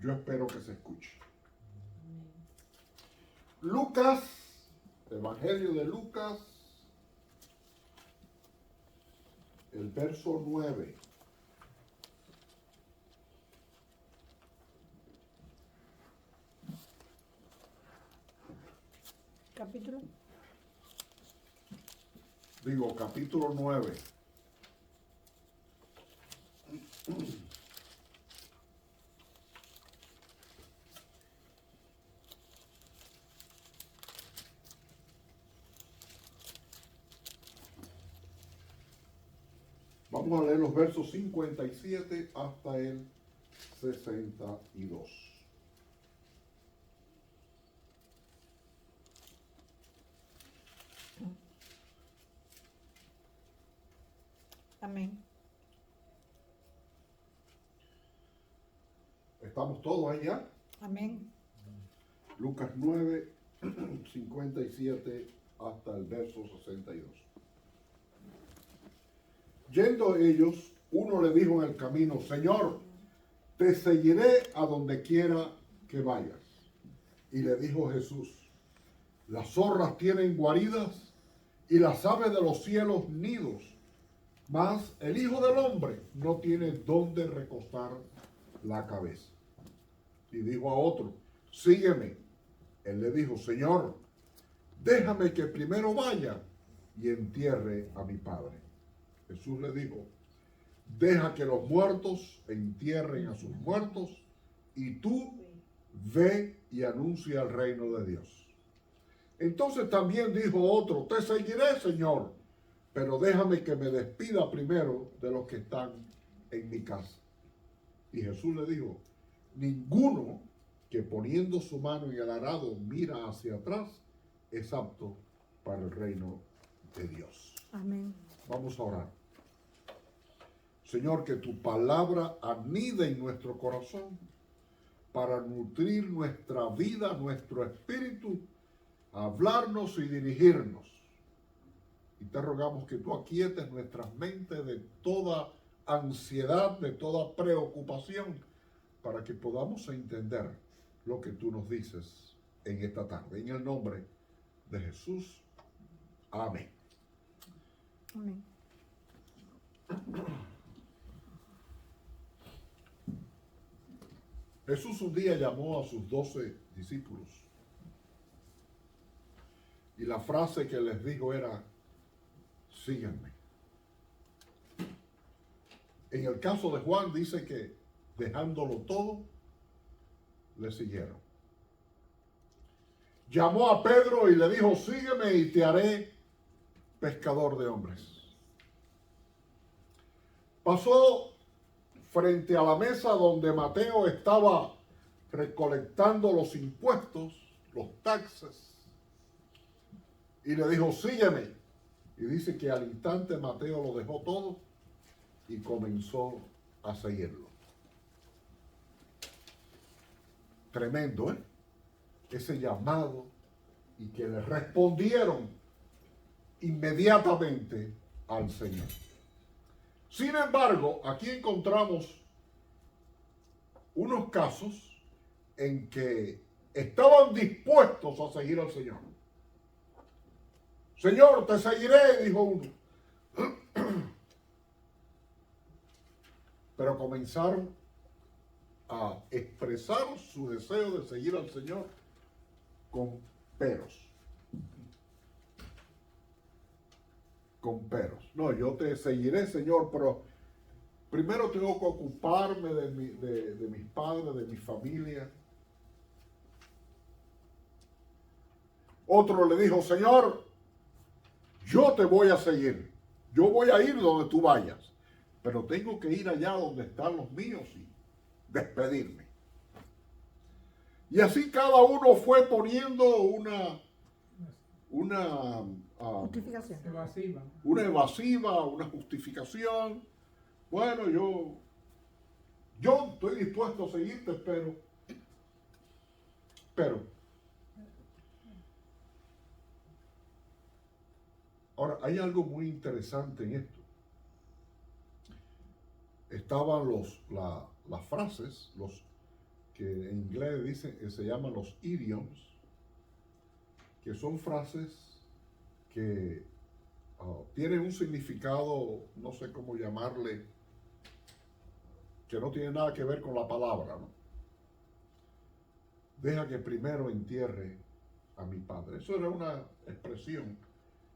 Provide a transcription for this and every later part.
Yo espero que se escuche. Lucas, Evangelio de Lucas, el verso 9. Capítulo. Capítulo 9. Vamos a leer los versos 57 hasta el 62. Amén. ¿Estamos todos ahí ya? Amén. Lucas 9, 57 hasta el verso 62. Yendo ellos, uno le dijo en el camino: Señor, te seguiré a donde quiera que vayas. Y le dijo Jesús: las zorras tienen guaridas y las aves de los cielos nidos, mas el Hijo del Hombre no tiene dónde recostar la cabeza. Y dijo a otro: sígueme. Él le dijo: Señor, déjame que primero vaya y entierre a mi padre. Jesús le dijo: deja que los muertos entierren a sus muertos, y tú ve y anuncia el reino de Dios. Entonces también dijo otro: te seguiré, Señor, pero déjame que me despida primero de los que están en mi casa. Y Jesús le dijo: ninguno que poniendo su mano en el arado mira hacia atrás es apto para el reino de Dios. Amén. Vamos a orar. Señor, que tu palabra anide en nuestro corazón para nutrir nuestra vida, nuestro espíritu, hablarnos y dirigirnos. Y te rogamos que tú aquietes nuestras mentes de toda ansiedad, de toda preocupación, para que podamos entender lo que tú nos dices en esta tarde. En el nombre de Jesús. Amén. Amén. Jesús un día llamó a sus 12 discípulos y la frase que les dijo era: síganme. En el caso de Juan dice que dejándolo todo, le siguieron. Llamó a Pedro y le dijo: sígueme y te haré pescador de hombres. Pasó frente a la mesa donde Mateo estaba recolectando los impuestos, los taxes, y le dijo: sígueme. Y dice que al instante Mateo lo dejó todo y comenzó a seguirlo. Tremendo, ¿eh? Ese llamado, y que le respondieron inmediatamente al Señor. Sin embargo, aquí encontramos unos casos en que estaban dispuestos a seguir al Señor. Señor, te seguiré, dijo uno. Pero comenzaron a expresar su deseo de seguir al Señor con peros. Con peros. No, yo te seguiré, Señor, pero primero tengo que ocuparme de mis padres, de mi familia. Otro le dijo: Señor, yo te voy a seguir. Yo voy a ir donde tú vayas, pero tengo que ir allá donde están los míos y despedirme. Y así cada uno fue poniendo una Justificación. evasiva, una justificación. Bueno, yo estoy dispuesto a seguirte, pero. Ahora, hay algo muy interesante en esto. Estaban las frases, los que en inglés dice, se llaman los idioms, que son frases que tienen un significado, no sé cómo llamarle, que no tiene nada que ver con la palabra, ¿no? Deja que primero entierre a mi padre. Eso era una expresión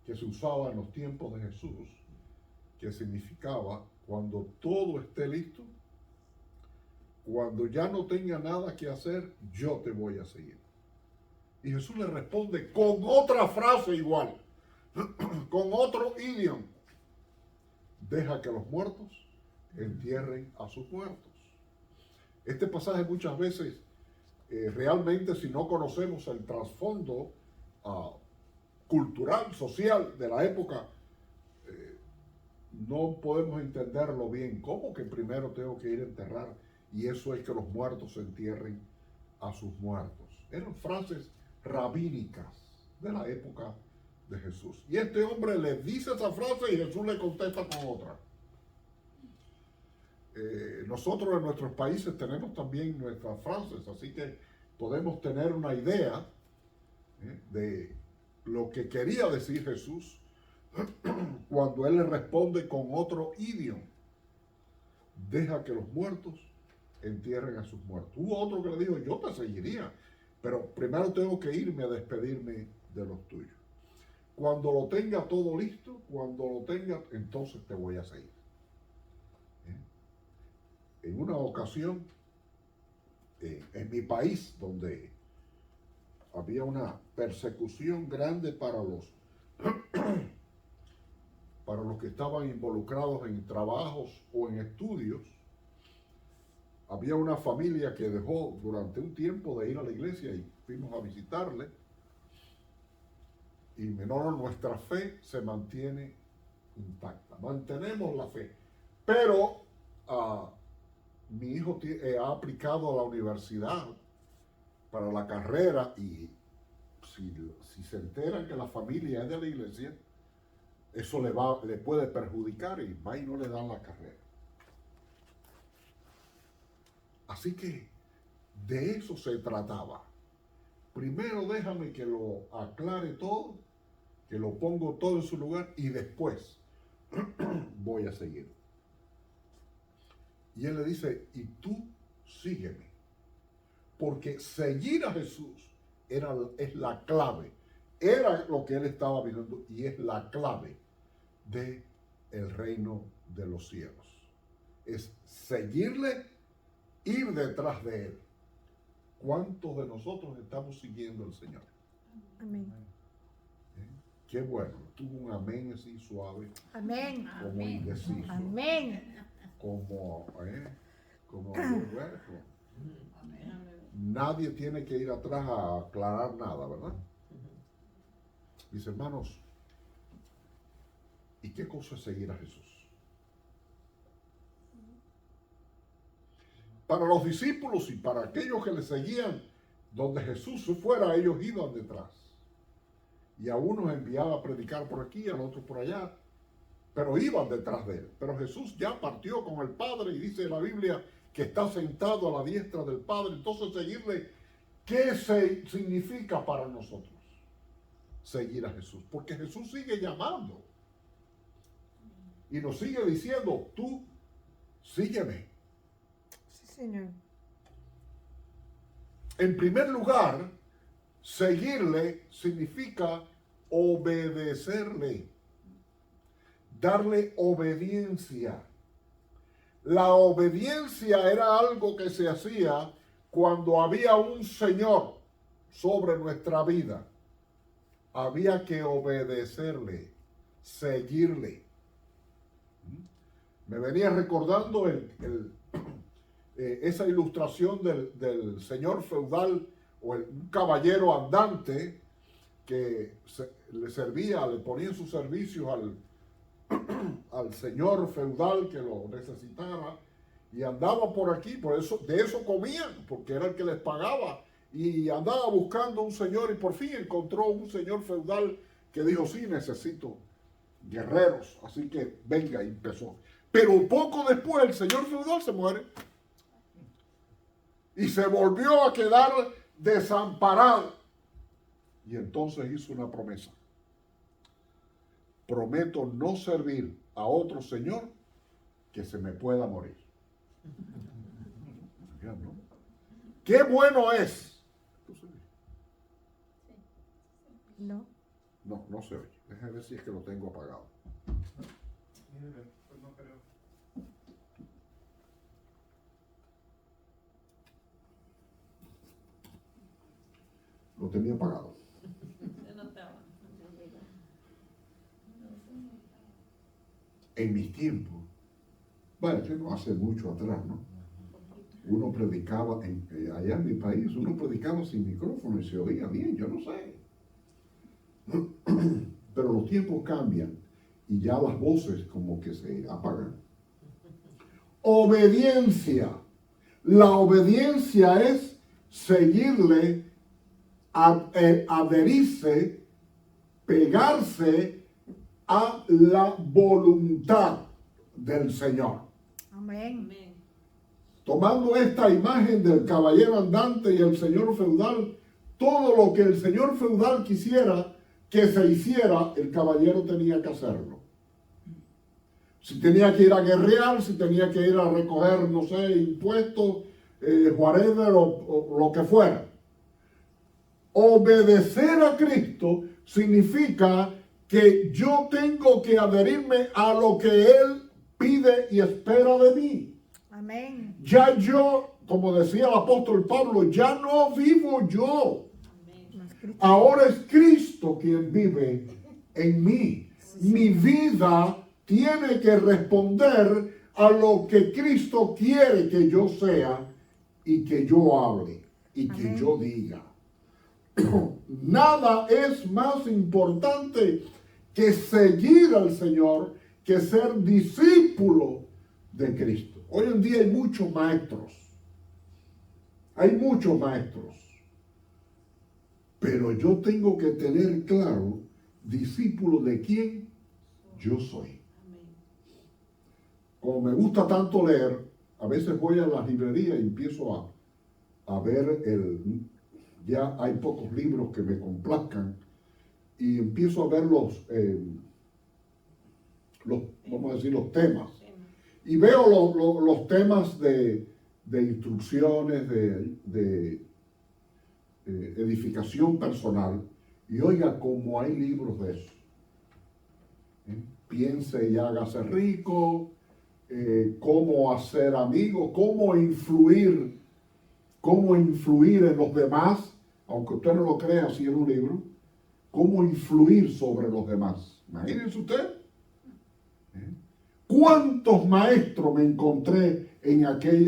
que se usaba en los tiempos de Jesús, que significaba cuando todo esté listo, cuando ya no tenga nada que hacer, yo te voy a seguir. Y Jesús le responde con otra frase igual, con otro idioma. Deja que los muertos entierren a sus muertos. Este pasaje muchas veces, realmente si no conocemos el trasfondo cultural, social de la época, no podemos entenderlo bien. ¿Cómo que primero tengo que ir a enterrar? Y eso es que los muertos entierren a sus muertos. Eran frases rabínicas de la época de Jesús. Y este hombre le dice esa frase y Jesús le contesta con otra. Nosotros en nuestros países tenemos también nuestras frases, así que podemos tener una idea de lo que quería decir Jesús cuando él le responde con otro idioma. Deja que los muertos entierren a sus muertos. Hubo otro que le dijo, yo te seguiría, pero primero tengo que irme a despedirme de los tuyos. Cuando lo tenga todo listo, cuando lo tenga, entonces te voy a seguir. En una ocasión, en mi país, donde había una persecución grande para los que estaban involucrados en trabajos o en estudios, había una familia que dejó durante un tiempo de ir a la iglesia y fuimos a visitarle. Y menor, nuestra fe se mantiene intacta, mantenemos la fe. Pero mi hijo ha aplicado a la universidad para la carrera y si se enteran que la familia es de la iglesia, eso le puede perjudicar y va y no le dan la carrera. Así que de eso se trataba. Primero déjame que lo aclare todo, que lo pongo todo en su lugar y después voy a seguir. Y él le dice, y tú sígueme. Porque seguir a Jesús es la clave. Era lo que él estaba viviendo y es la clave del reino de los cielos. Es seguirle, ir detrás de él. ¿Cuántos de nosotros estamos siguiendo al Señor? Amén. Qué bueno. Tuvo un amén así suave. Amén. Como indeciso. Amén. Como nadie tiene que ir atrás a aclarar nada, ¿verdad? Mis hermanos, ¿y qué cosa es seguir a Jesús? Para los discípulos y para aquellos que le seguían, donde Jesús se fuera, ellos iban detrás. Y a unos enviaba a predicar por aquí, a otros por allá, pero iban detrás de él. Pero Jesús ya partió con el Padre y dice la Biblia que está sentado a la diestra del Padre. Entonces seguirle, ¿qué significa para nosotros? Seguir a Jesús. Porque Jesús sigue llamando. Y nos sigue diciendo, tú sígueme. Sí, Señor. En primer lugar, seguirle significa obedecerle. Darle obediencia. La obediencia era algo que se hacía cuando había un Señor sobre nuestra vida. Había que obedecerle, seguirle. Me venía recordando esa ilustración del señor feudal o un caballero andante que le servía, le ponía en sus servicios al señor feudal que lo necesitara y andaba por aquí, por eso, de eso comían, porque era el que les pagaba, y andaba buscando un señor y por fin encontró un señor feudal que dijo, sí, necesito guerreros, así que venga, y empezó. Pero poco después el señor feudal se muere. y se volvió a quedar desamparado. Y entonces hizo una promesa. Prometo no servir a otro señor que se me pueda morir. ¿No? ¡Qué bueno es! No. No, no se oye. Déjame ver si es que lo tengo apagado. Pues no creo. Lo tenía apagado. En mis tiempos, bueno, que no hace mucho atrás, ¿no? Uno predicaba, allá en mi país, uno predicaba sin micrófono y se oía bien, yo no sé. Pero los tiempos cambian y ya las voces como que se apagan. Obediencia. La obediencia es seguirle, adherirse, pegarse a la voluntad del Señor. Amén. Tomando esta imagen del caballero andante y el señor feudal, todo lo que el señor feudal quisiera que se hiciera, el caballero tenía que hacerlo. Si tenía que ir a guerrear, si tenía que ir a recoger, no sé, impuestos, whatever, o lo que fuera. Obedecer a Cristo significa que yo tengo que adherirme a lo que Él pide y espera de mí. Amén. Ya yo, como decía el apóstol Pablo, ya no vivo yo. Ahora es Cristo quien vive en mí. Mi vida tiene que responder a lo que Cristo quiere que yo sea y que yo hable y que Amén. yo diga. Nada es más importante que seguir al Señor, que ser discípulo de Cristo. Hoy en día hay muchos maestros. Hay muchos maestros. Pero yo tengo que tener claro, discípulo de quién yo soy. Como me gusta tanto leer, a veces voy a la librería y empiezo a ver ya hay pocos libros que me complazcan y empiezo a ver vamos a decir, los temas. Y veo los temas de instrucciones, de edificación personal. Y oiga, como hay libros de eso. Piense y hágase rico, cómo hacer amigos, cómo influir en los demás, aunque usted no lo crea, así en un libro, cómo influir sobre los demás. Imagínense usted. ¿Cuántos maestros me encontré en aquel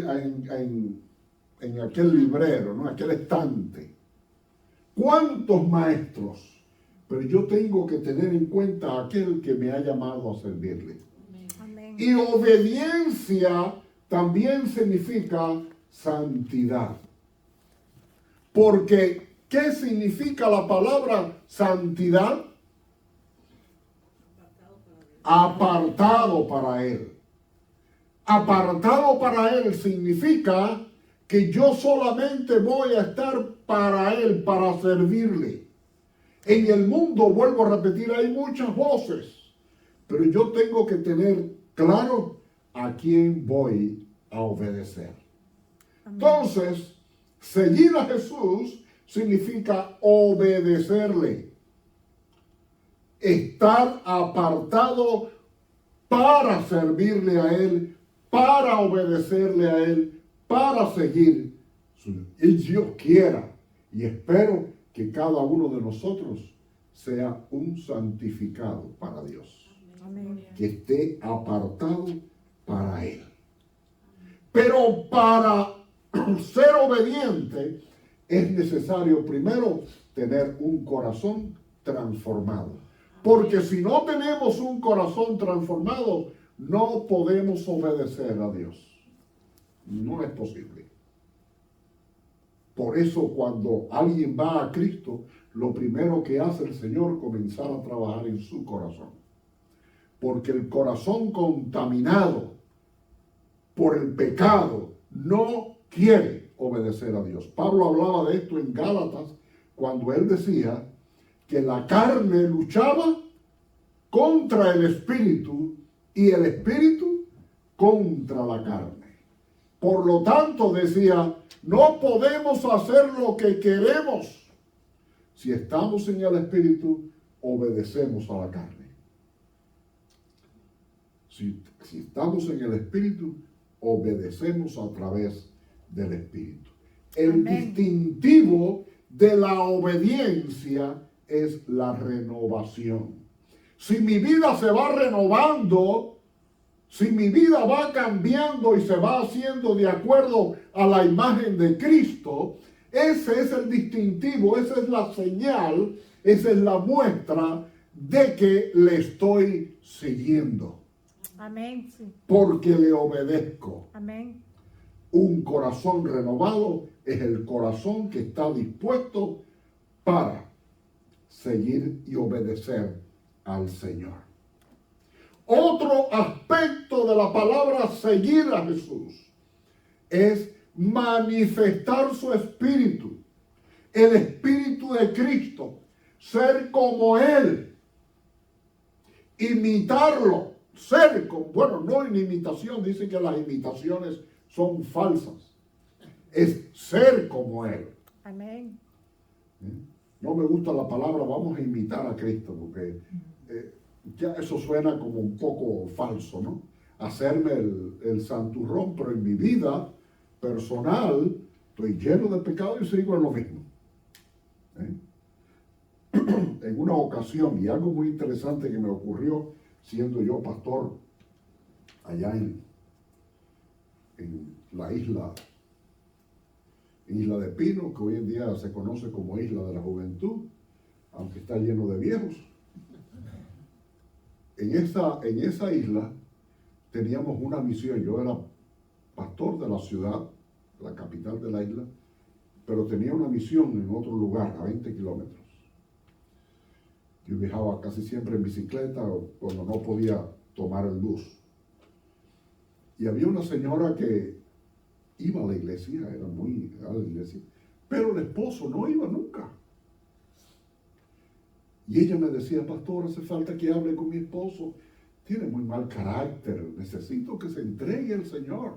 librero, ¿no? Aquel estante? ¿Cuántos maestros? Pero yo tengo que tener en cuenta a aquel que me ha llamado a servirle. Amén. Y obediencia también significa santidad. Porque, ¿qué significa la palabra santidad? Apartado para Él. Apartado para Él significa que yo solamente voy a estar para Él, para servirle. En el mundo, vuelvo a repetir, hay muchas voces, pero yo tengo que tener claro a quién voy a obedecer. Amén. Entonces, seguir a Jesús significa obedecerle. Estar apartado para servirle a Él, para obedecerle a Él, para seguir. Y Dios quiera y espero que cada uno de nosotros sea un santificado para Dios. Amén. Que esté apartado para Él. Pero para ser obediente es necesario primero tener un corazón transformado. Porque si no tenemos un corazón transformado, no podemos obedecer a Dios. No es posible. Por eso cuando alguien va a Cristo, lo primero que hace el Señor es comenzar a trabajar en su corazón. Porque el corazón contaminado por el pecado no quiere obedecer. obedecer a Dios. Pablo hablaba de esto en Gálatas cuando él decía que la carne luchaba contra el espíritu y el espíritu contra la carne. Por lo tanto, decía, no podemos hacer lo que queremos. Si estamos en el espíritu, obedecemos a la carne. Si estamos en el espíritu, obedecemos a través del espíritu. El Amén. distintivo de la obediencia es la renovación. Si mi vida se va renovando, si mi vida va cambiando y se va haciendo de acuerdo a la imagen de Cristo, ese es el distintivo, esa es la señal, esa es la muestra de que le estoy siguiendo, Amén. Sí. porque le obedezco. Amén. Un corazón renovado es el corazón que está dispuesto para seguir y obedecer al Señor. Otro aspecto de la palabra seguir a Jesús es manifestar su espíritu, el espíritu de Cristo, ser como Él, imitarlo, ser como, bueno, no en imitación, dicen que las imitaciones son falsas, es ser como Él. Amén. No me gusta la palabra vamos a imitar a Cristo, porque ya eso suena como un poco falso, ¿no? Hacerme el santurrón, pero en mi vida personal estoy lleno de pecado y sigo en lo mismo. En una ocasión, y algo muy interesante que me ocurrió siendo yo pastor allá en la isla de Pino, que hoy en día se conoce como Isla de la Juventud, aunque está lleno de viejos. En esa isla teníamos una misión. Yo era pastor de la ciudad, la capital de la isla, pero tenía una misión en otro lugar, a 20 kilómetros. Yo viajaba casi siempre en bicicleta o cuando no podía tomar el bus. Y había una señora que iba a la iglesia, era muy a la iglesia, pero el esposo no iba nunca. Y ella me decía, pastor, hace falta que hable con mi esposo, tiene muy mal carácter, necesito que se entregue al Señor.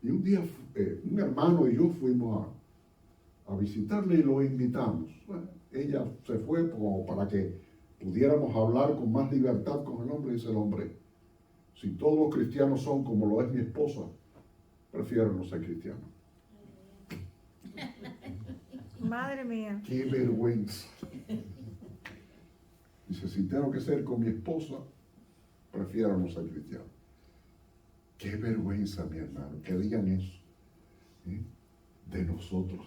Y un día un hermano y yo fuimos a visitarle y lo invitamos. Bueno, ella se fue como para que pudiéramos hablar con más libertad con el hombre. Dice el hombre, si todos los cristianos son como lo es mi esposa, prefiero no ser cristiano. Madre mía. ¡Qué vergüenza! Dice, si tengo que ser con mi esposa, prefiero no ser cristiano. ¡Qué vergüenza, mi hermano, que digan eso! De nosotros.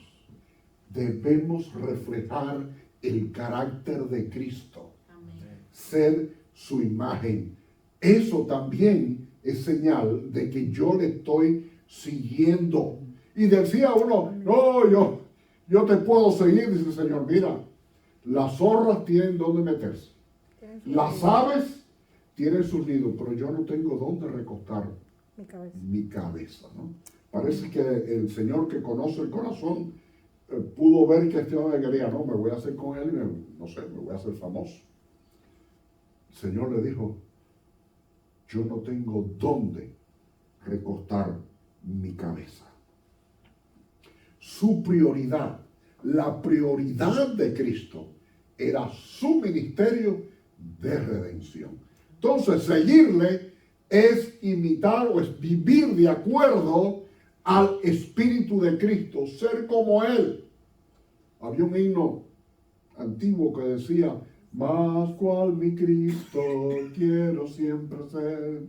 Debemos reflejar el carácter de Cristo. Amén. Ser su imagen. Eso también es señal de que yo le estoy siguiendo. Y decía uno, no, yo te puedo seguir, dice el Señor. Mira, las zorras tienen donde meterse. Las aves tienen sus nidos, pero yo no tengo donde recostar mi cabeza, ¿no? Parece que el Señor que conoce el corazón pudo ver que este hombre quería, no, me voy a hacer con él y me voy a hacer famoso. El Señor le dijo, yo no tengo dónde recostar mi cabeza. Su prioridad, la prioridad de Cristo, era su ministerio de redención. Entonces, seguirle es imitar o es vivir de acuerdo al Espíritu de Cristo, ser como Él. Había un himno antiguo que decía, más cual mi Cristo quiero siempre ser,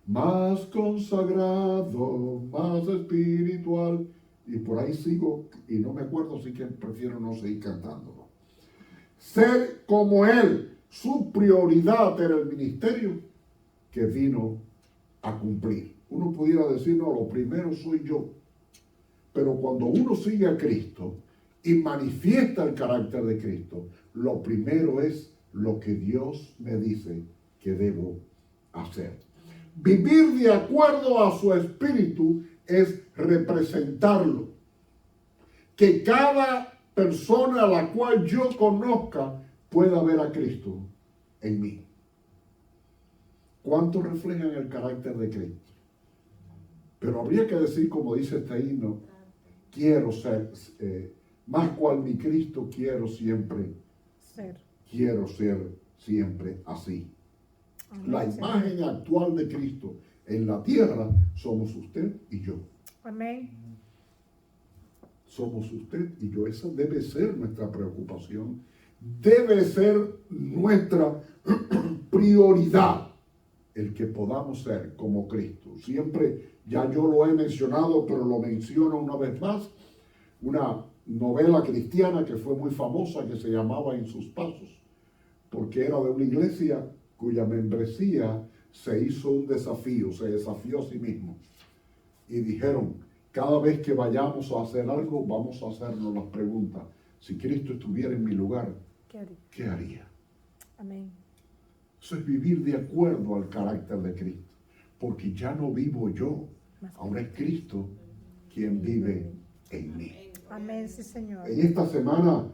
más consagrado, más espiritual. Y por ahí sigo, y no me acuerdo si que prefiero no seguir cantándolo. Ser como Él, su prioridad era el ministerio que vino a cumplir. Uno pudiera decir, no, lo primero soy yo. Pero cuando uno sigue a Cristo y manifiesta el carácter de Cristo, lo primero es lo que Dios me dice que debo hacer. Vivir de acuerdo a su espíritu es representarlo. Que cada persona a la cual yo conozca pueda ver a Cristo en mí. ¿Cuánto reflejan el carácter de Cristo? Pero habría que decir, como dice este himno, quiero ser, más cual mi Cristo, quiero ser siempre así. Amén, La Señor. imagen actual de Cristo en la tierra somos usted y yo. Amén. Somos usted y yo. Esa debe ser nuestra preocupación. Debe ser nuestra prioridad el que podamos ser como Cristo. Siempre, ya yo lo he mencionado, pero lo menciono una vez más, una novela cristiana que fue muy famosa que se llamaba En sus pasos, porque era de una iglesia cuya membresía se hizo un desafío, se desafió a sí mismo. Y dijeron, cada vez que vayamos a hacer algo, vamos a hacernos las preguntas. Si Cristo estuviera en mi lugar, ¿qué haría? Amén. Eso es vivir de acuerdo al carácter de Cristo. Porque ya no vivo yo, ahora es Cristo quien vive en mí. Amén, sí, Señor. En esta semana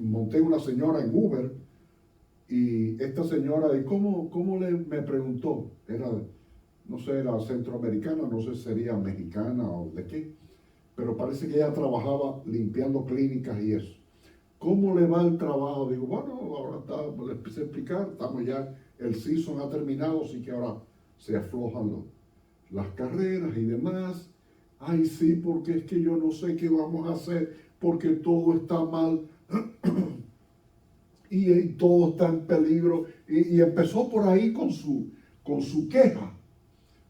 monté una señora en Uber y esta señora, me preguntó, no sé, era centroamericana, no sé si sería mexicana o de qué, pero parece que ella trabajaba limpiando clínicas y eso. ¿Cómo le va el trabajo? Digo, bueno, ahora le empecé a explicar, estamos ya, el season ha terminado, así que ahora se aflojan las carreras y demás. Ay, sí, porque es que yo no sé qué vamos a hacer, porque todo está mal y todo está en peligro. Y empezó por ahí con su queja,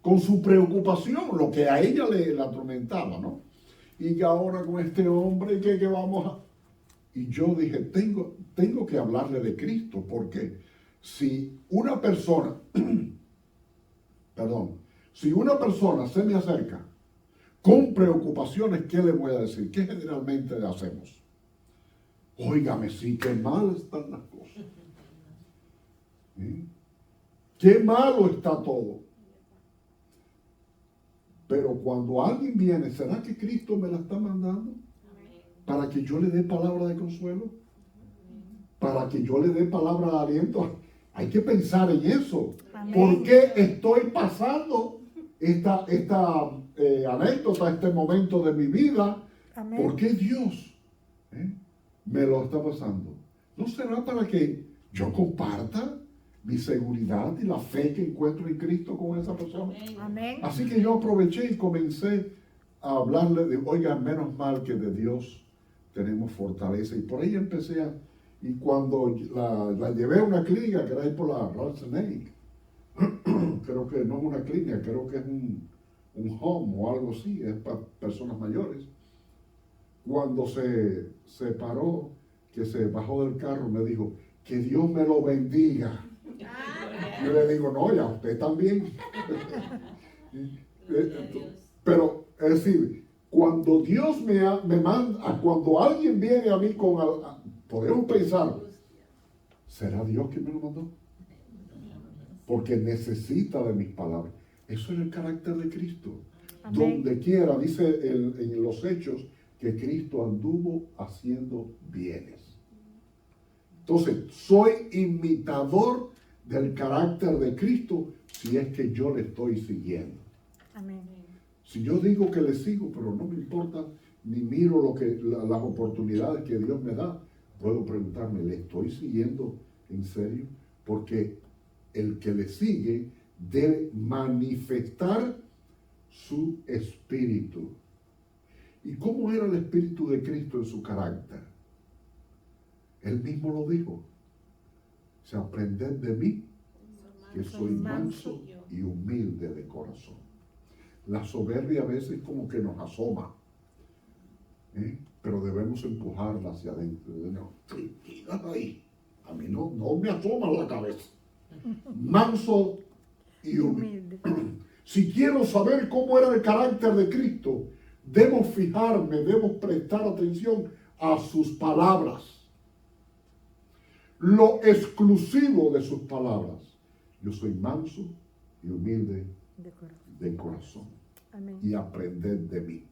con su preocupación, lo que a ella le atormentaba, ¿no? Y que ahora con este hombre, ¿qué vamos a...? Y yo dije, tengo que hablarle de Cristo, porque si una persona, si una persona se me acerca con preocupaciones, ¿qué le voy a decir? ¿Qué generalmente le hacemos? Óigame, sí, qué mal están las cosas. ¿Sí? Qué malo está todo. Pero cuando alguien viene, ¿será que Cristo me la está mandando? Para que yo le dé palabra de consuelo, para que yo le dé palabra de aliento. Hay que pensar en eso. Amén. ¿Por qué estoy pasando esta anécdota, este momento de mi vida? Amén. ¿Por qué Dios me lo está pasando? ¿No será para que yo comparta mi seguridad y la fe que encuentro en Cristo con esa persona? Amén. Así que yo aproveché y comencé a hablarle de, oiga, menos mal que de Dios tenemos fortaleza. Y por ahí empecé y cuando la llevé a una clínica que era ahí por la Ratzenegg, creo que no es una clínica, creo que es un home o algo así, es para personas mayores. Cuando se paró, que se bajó del carro, me dijo, que Dios me lo bendiga. Yo le digo, no, ya usted también. Pero, es decir, cuando Dios me manda, cuando alguien viene a mí podemos pensar, ¿será Dios quien me lo mandó? Porque necesita de mis palabras. Eso es el carácter de Cristo. Amén. Donde quiera, dice en los Hechos, que Cristo anduvo haciendo bienes. Entonces, soy imitador del carácter de Cristo si es que yo le estoy siguiendo. Amén. Si yo digo que le sigo, pero no me importa, ni miro las oportunidades que Dios me da, puedo preguntarme, ¿le estoy siguiendo en serio? Porque el que le sigue debe manifestar su espíritu. ¿Y cómo era el espíritu de Cristo en su carácter? Él mismo lo dijo. Se aprended de mí, que soy manso y humilde de corazón. La soberbia a veces como que nos asoma, pero debemos empujarla hacia adentro. No, ahí. A mí no me asoma la cabeza. Manso y humilde. Si quiero saber cómo era el carácter de Cristo, debo fijarme, debo prestar atención a sus palabras. Lo exclusivo de sus palabras. Yo soy manso y humilde de corazón Amén. y aprended de mí.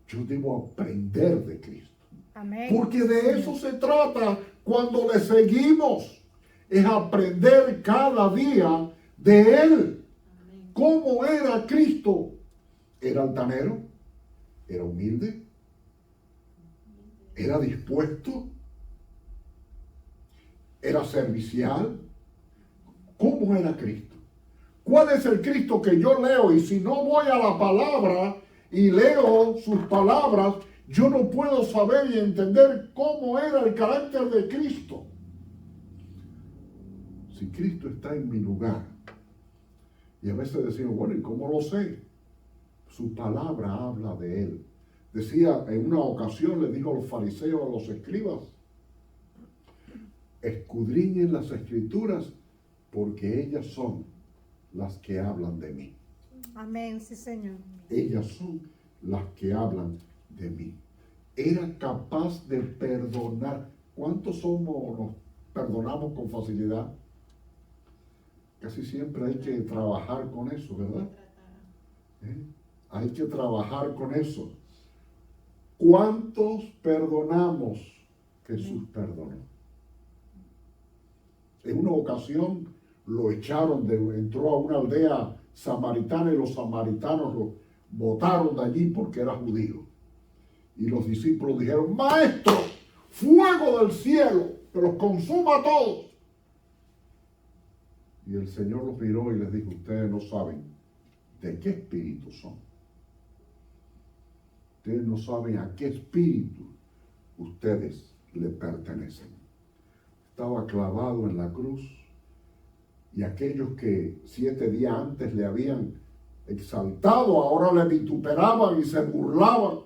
Yo debo aprender de Cristo. Amén. Porque de eso se trata cuando le seguimos. Es aprender cada día de Él. ¿Cómo era Cristo? ¿Era altanero? ¿Era humilde? ¿Era dispuesto? ¿Era servicial? ¿Cómo era Cristo? ¿Cuál es el Cristo que yo leo? Y si no voy a la palabra y leo sus palabras, yo no puedo saber y entender cómo era el carácter de Cristo. Si Cristo está en mi lugar, y a veces decimos, bueno, ¿y cómo lo sé? Su palabra habla de Él. Decía, en una ocasión le dijo a los fariseos, a los escribas, escudriñen las escrituras porque ellas son las que hablan de mí. Amén, sí, Señor. Ellas son las que hablan de mí. Era capaz de perdonar. ¿Cuántos somos, nos perdonamos con facilidad? Casi siempre hay que trabajar con eso, ¿verdad? Hay que trabajar con eso. ¿Cuántos perdonamos? Jesús perdonó. En una ocasión lo echaron, entró a una aldea samaritana y los samaritanos lo botaron de allí porque era judío. Y los discípulos dijeron, maestro, fuego del cielo, que los consuma a todos. Y el Señor los miró y les dijo, ustedes no saben de qué espíritu son. Ustedes no saben a qué espíritu ustedes le pertenecen. Estaba clavado en la cruz y aquellos que 7 días antes le habían exaltado, ahora le vituperaban y se burlaban.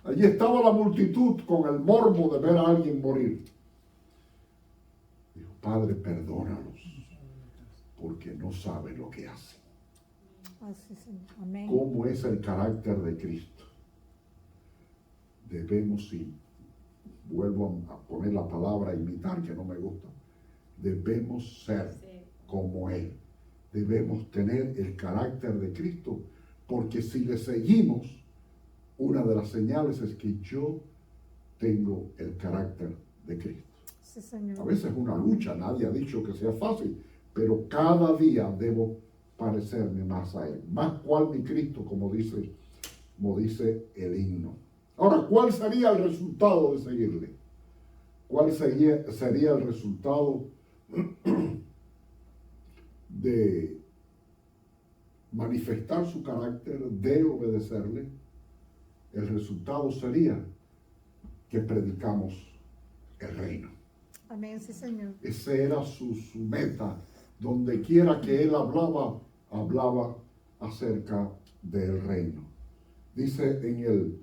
Allí estaba la multitud con el morbo de ver a alguien morir. Dijo, Padre, perdónalos, porque no saben lo que hacen. Así, Señor. Amén. ¿Cómo es el carácter de Cristo? Debemos, y vuelvo a poner la palabra imitar, que no me gusta, debemos ser como Él. Debemos tener el carácter de Cristo, porque si le seguimos, una de las señales es que yo tengo el carácter de Cristo. Sí, Señor. A veces es una lucha, nadie ha dicho que sea fácil, pero cada día debo parecerme más a Él. Más cual mi Cristo, como dice el himno. Ahora, ¿cuál sería el resultado de seguirle? ¿Cuál sería el resultado de manifestar su carácter, de obedecerle? El resultado sería que predicamos el reino. Amén, sí, Señor. Esa era su meta. Donde quiera que él hablaba acerca del reino. Dice en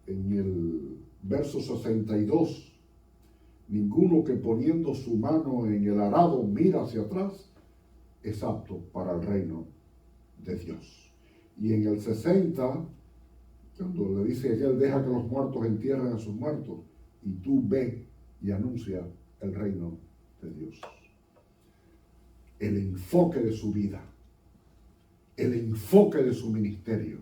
el verso 62, ninguno que poniendo su mano en el arado mira hacia atrás es apto para el reino de Dios. Y en el 60, cuando le dice a él, deja que los muertos entierren a sus muertos, y tú ve y anuncia el reino de Dios. El enfoque de su vida, el enfoque de su ministerio,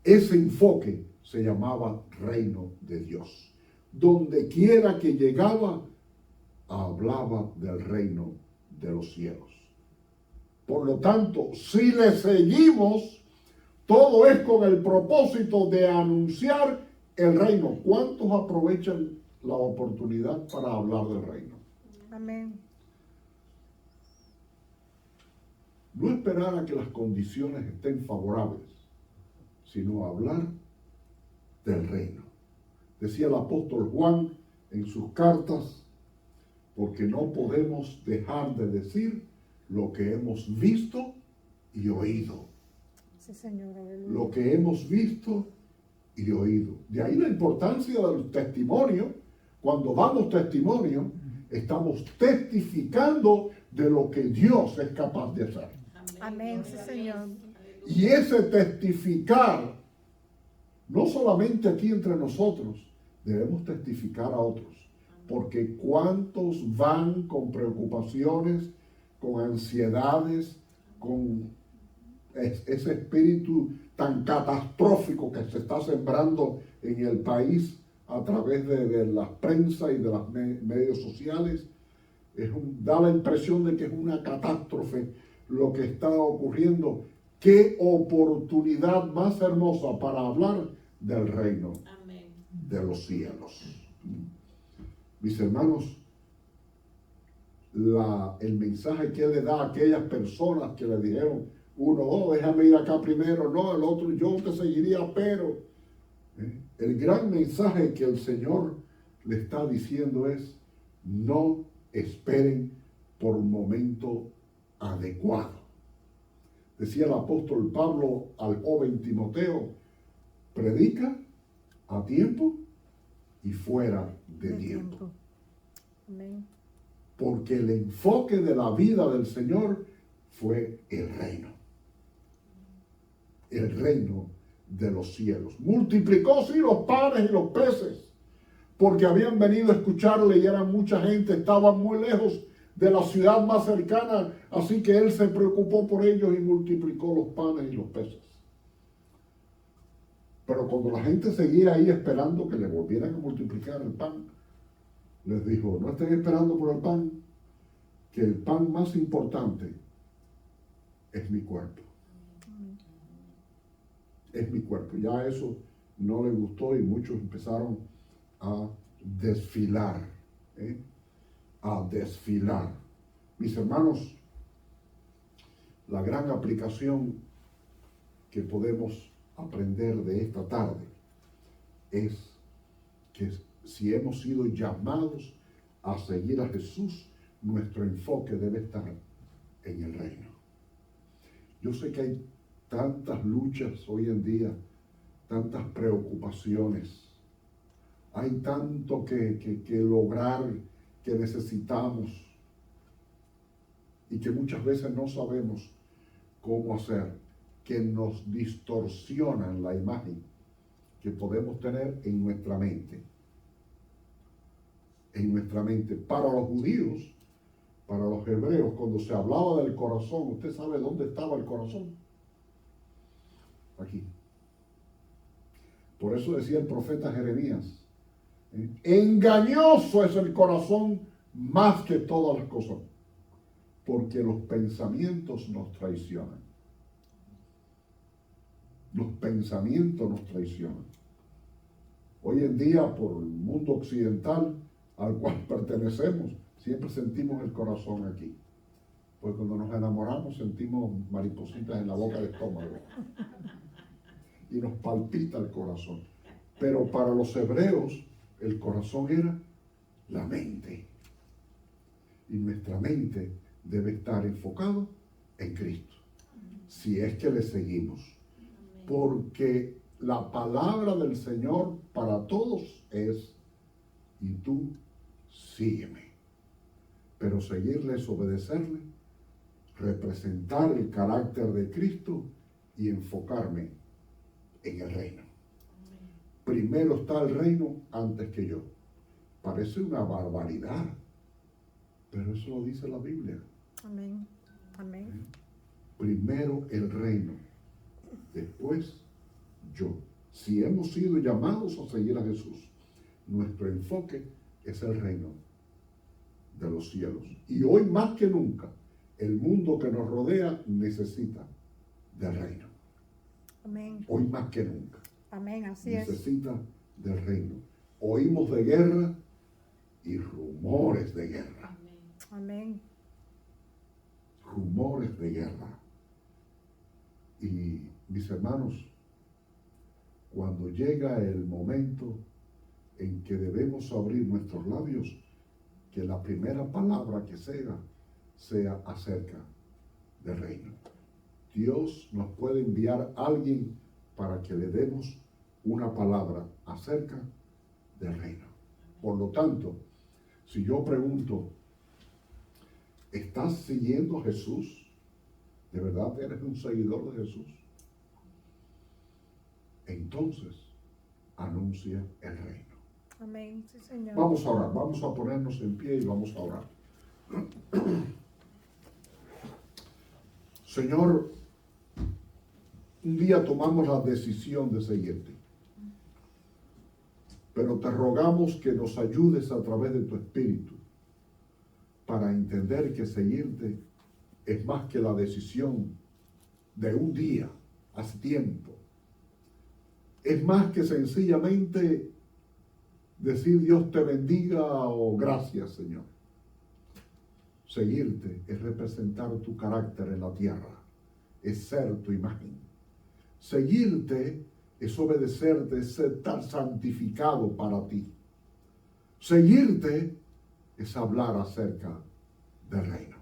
ese enfoque se llamaba reino de Dios. Donde quiera que llegaba, hablaba del reino de los cielos. Por lo tanto, si le seguimos, todo es con el propósito de anunciar el reino. ¿Cuántos aprovechan la oportunidad para hablar del reino? Amén. No esperar a que las condiciones estén favorables, sino hablar del reino. Decía el apóstol Juan en sus cartas, porque no podemos dejar de decir lo que hemos visto y oído. Sí, Señor. Aleluya. Lo que hemos visto y oído. De ahí la importancia del testimonio. Cuando damos testimonio, estamos testificando de lo que Dios es capaz de hacer. Amén, sí, Señor. Y ese testificar, no solamente aquí entre nosotros, debemos testificar a otros. Porque cuántos van con preocupaciones, con ansiedades, con ese espíritu tan catastrófico que se está sembrando en el país a través de la prensa y de los medios sociales. Da la impresión de que es una catástrofe lo que está ocurriendo. Qué oportunidad más hermosa para hablar del reino. Amén. De los cielos. Mis hermanos, el mensaje que él le da a aquellas personas que le dijeron, uno, déjame ir acá primero, no, el otro, yo te seguiría, pero el gran mensaje que el Señor le está diciendo es, no esperen por un momento adecuado. Decía el apóstol Pablo al joven Timoteo, predica a tiempo y fuera de tiempo. Amén. Porque el enfoque de la vida del Señor fue el reino. El reino de los cielos. Multiplicó sí los panes y los peces, porque habían venido a escucharle y eran mucha gente, estaban muy lejos de la ciudad más cercana, así que él se preocupó por ellos y multiplicó los panes y los peces. Pero cuando la gente seguía ahí esperando que le volvieran a multiplicar el pan, les dijo, no estén esperando por el pan, que el pan más importante es mi cuerpo. Es mi cuerpo. Ya eso no le gustó y muchos empezaron a desfilar. A desfilar. Mis hermanos, la gran aplicación que podemos aprender de esta tarde es que si hemos sido llamados a seguir a Jesús, nuestro enfoque debe estar en el reino. Yo sé que hay tantas luchas hoy en día, tantas preocupaciones, hay tanto que lograr, que necesitamos y que muchas veces no sabemos cómo hacer, que nos distorsionan la imagen que podemos tener en nuestra mente. En nuestra mente. Para los judíos, para los hebreos, cuando se hablaba del corazón, ¿usted sabe dónde estaba el corazón? Aquí. Por eso decía el profeta Jeremías, engañoso es el corazón más que todas las cosas, porque los pensamientos nos traicionan. Los pensamientos nos traicionan. Hoy en día, por el mundo occidental al cual pertenecemos, siempre sentimos el corazón aquí. Pues cuando nos enamoramos sentimos maripositas en la boca del estómago. Y nos palpita el corazón. Pero para los hebreos, el corazón era la mente. Y nuestra mente debe estar enfocada en Cristo. Si es que le seguimos. Porque la palabra del Señor para todos es, y tú sígueme. Pero seguirle es obedecerle, representar el carácter de Cristo y enfocarme en el reino. Primero está el reino antes que yo. Parece una barbaridad, pero eso lo dice la Biblia. Amén. Amén. Primero el reino, después yo. Si hemos sido llamados a seguir a Jesús, nuestro enfoque es el reino de los cielos. Y hoy más que nunca, el mundo que nos rodea necesita del reino. Amén. Hoy más que nunca. Amén, así es. Necesita del reino. Oímos de guerra y rumores de guerra. Amén. Rumores de guerra. Y mis hermanos, cuando llega el momento en que debemos abrir nuestros labios, que la primera palabra que sea acerca del reino. Dios nos puede enviar a alguien para que le demos una palabra acerca del reino. Por lo tanto, si yo pregunto, ¿estás siguiendo a Jesús? ¿De verdad eres un seguidor de Jesús? Entonces, anuncia el reino. Amén. Sí, Señor. Vamos a orar, vamos a ponernos en pie y vamos a orar. Señor, un día tomamos la decisión de seguirte, pero te rogamos que nos ayudes a través de tu Espíritu para entender que seguirte es más que la decisión de un día, hace tiempo. Es más que sencillamente decir Dios te bendiga o gracias, Señor. Seguirte es representar tu carácter en la tierra, es ser tu imagen. Seguirte es obedecerte, es estar santificado para ti. Seguirte es hablar acerca del reino.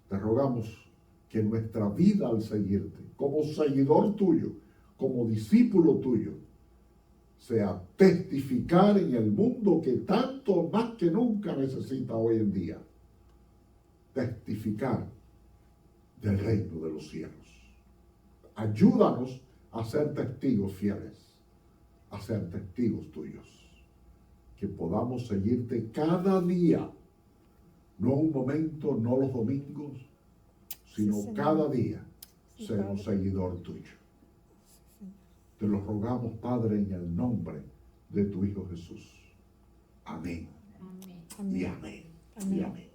Te rogamos que nuestra vida al seguirte, como seguidor tuyo, como discípulo tuyo, sea testificar en el mundo que tanto más que nunca necesita hoy en día. Testificar del reino de los cielos. Ayúdanos a ser testigos fieles, a ser testigos tuyos. Que podamos seguirte cada día, no un momento, no los domingos, sino Sí, cada día Sí, ser un Padre. seguidor tuyo. Te lo rogamos, Padre, en el nombre de tu Hijo Jesús. Amén. Amén. Y Amén. amén. Y Amén. amén.